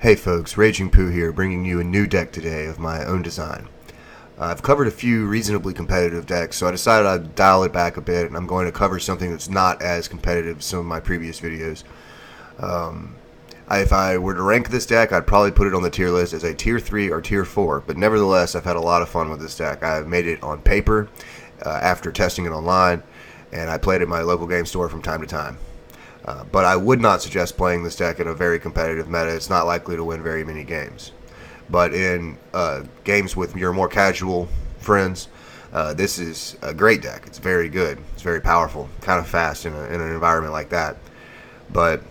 Hey folks, Raging Poo here, bringing you a new deck today of my own design. I've covered a few reasonably competitive decks, so I decided I'd dial it back a bit, and I'm going to cover something that's not as competitive as some of my previous videos. If I were to rank this deck, I'd probably put it on the tier list as a tier 3 or tier 4, but nevertheless, I've had a lot of fun with this deck. I've made it on paper after testing it online, and I played at my local game store from time to time. But I would not suggest playing this deck in a very competitive meta. It's not likely to win very many games. But in games with your more casual friends, this is a great deck. It's very good. It's very powerful, kind of fast in an environment like that. But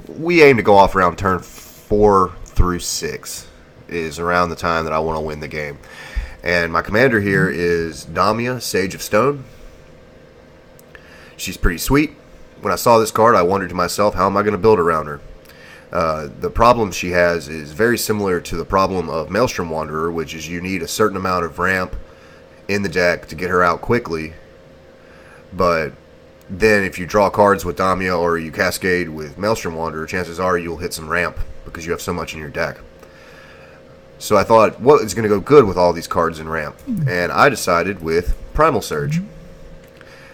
we aim to go off around turn 4 through 6 is around the time that I want to win the game. And my commander here is Damia, Sage of Stone. She's pretty sweet. When I saw this card, I wondered to myself, how am I going to build around her? The problem she has is very similar to the problem of Maelstrom Wanderer, which is you need a certain amount of ramp in the deck to get her out quickly. But then if you draw cards with Damia or you cascade with Maelstrom Wanderer, chances are you'll hit some ramp because you have so much in your deck. So I thought, what is going to go good with all these cards in ramp? And I decided with Primal Surge.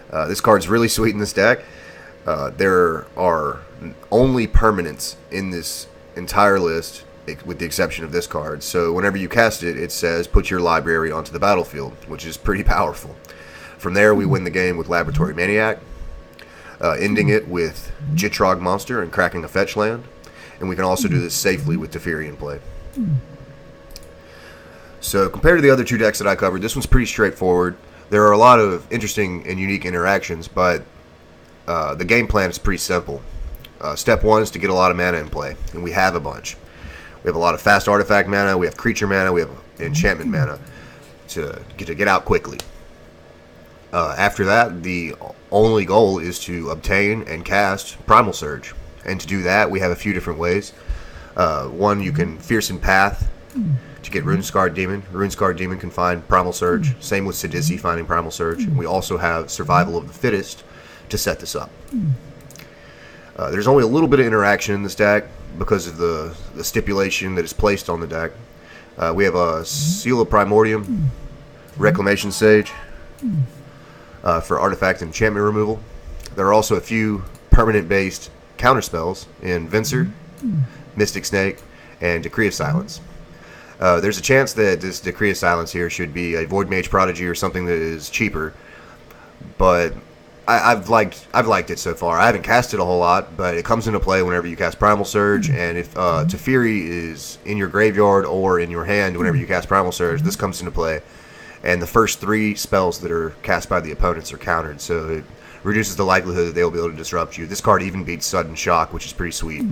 This card's really sweet in this deck. There are only permanents in this entire list, with the exception of this card. So whenever you cast it, it says put your library onto the battlefield, which is pretty powerful. From there, we win the game with Laboratory Maniac, ending it with Gitrog Monster and cracking a fetch land. And we can also do this safely with Teferi in play. So compared to the other two decks that I covered, this one's pretty straightforward. There are a lot of interesting and unique interactions, but the game plan is pretty simple. Step 1 is to get a lot of mana in play, and we have a bunch. We have a lot of fast artifact mana, we have creature mana, we have enchantment mana to get out quickly. After that, the only goal is to obtain and cast Primal Surge. And to do that, we have a few different ways. One, you can Fearsome Path to get Runescarred Demon. Runescarred Demon can find Primal Surge. Same with Sidisi finding Primal Surge. And we also have Survival of the Fittest to set this up. There's only a little bit of interaction in this deck because of the stipulation that is placed on the deck. We have a Seal of Primordium, Reclamation Sage for artifact and enchantment removal. There are also a few permanent-based counterspells in Venser, Mystic Snake, and Decree of Silence. There's a chance that this Decree of Silence here should be a Void Mage Prodigy or something that is cheaper, but I've liked it so far. I haven't cast it a whole lot, but it comes into play whenever you cast Primal Surge, and if Teferi is in your graveyard or in your hand whenever you cast Primal Surge, this comes into play. And the first 3 spells that are cast by the opponents are countered, so it reduces the likelihood that they'll be able to disrupt you. This card even beats Sudden Shock, which is pretty sweet.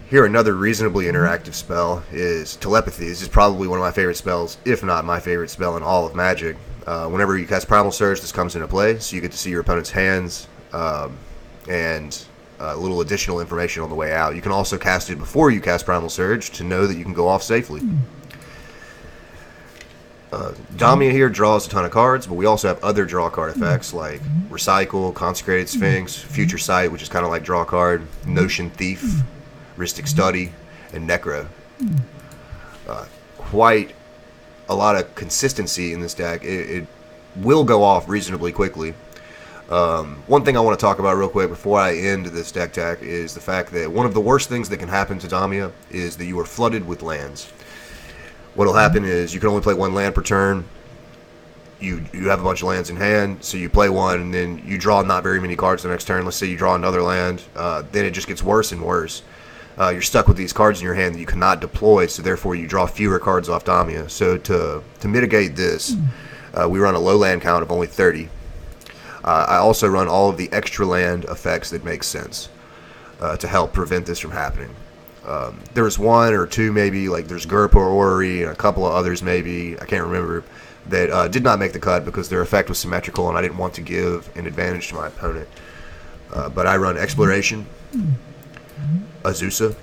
Here, another reasonably interactive spell is Telepathy. This is probably one of my favorite spells, if not my favorite spell in all of Magic. Whenever you cast Primal Surge, this comes into play, so you get to see your opponent's hands and a little additional information on the way out. You can also cast it before you cast Primal Surge to know that you can go off safely. Damia here draws a ton of cards, but we also have other draw card effects like Recycle, Consecrated Sphinx, Future Sight, which is kind of like draw card, Notion Thief, Rhystic Study, and Necro. Quite a lot of consistency in this deck. It will go off reasonably quickly. One thing I want to talk about real quick before I end this deck tech is the fact that one of the worst things that can happen to Damia is that you are flooded with lands. What will happen is you can only play 1 land per turn. You have a bunch of lands in hand, so you play 1, and then you draw not very many cards the next turn. Let's say you draw another land. Then it just gets worse and worse. You're stuck with these cards in your hand that you cannot deploy, so therefore you draw fewer cards off Damia. So to mitigate this, we run a low land count of only 30. I also run all of the extra land effects that make sense to help prevent this from happening. There's 1 or 2 maybe, like there's Gerp or Orrery and a couple of others maybe, I can't remember, that did not make the cut because their effect was symmetrical and I didn't want to give an advantage to my opponent. But I run Exploration, Azusa,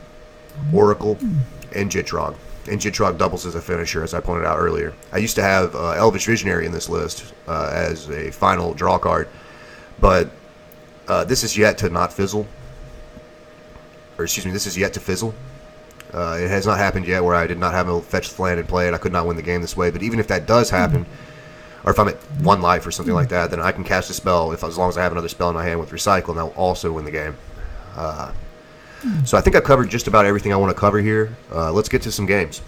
Oracle, and Gitrog. And Gitrog doubles as a finisher, as I pointed out earlier. I used to have Elvish Visionary in this list as a final draw card, but this is yet to not fizzle. or excuse me, this is yet to fizzle. It has not happened yet where I did not have a fetch the land and play it. I could not win the game this way. But even if that does happen, or if I'm at 1 life or something like that, then I can cast a spell as long as I have another spell in my hand with recycle, and I'll also win the game. So I think I've covered just about everything I want to cover here. Let's get to some games.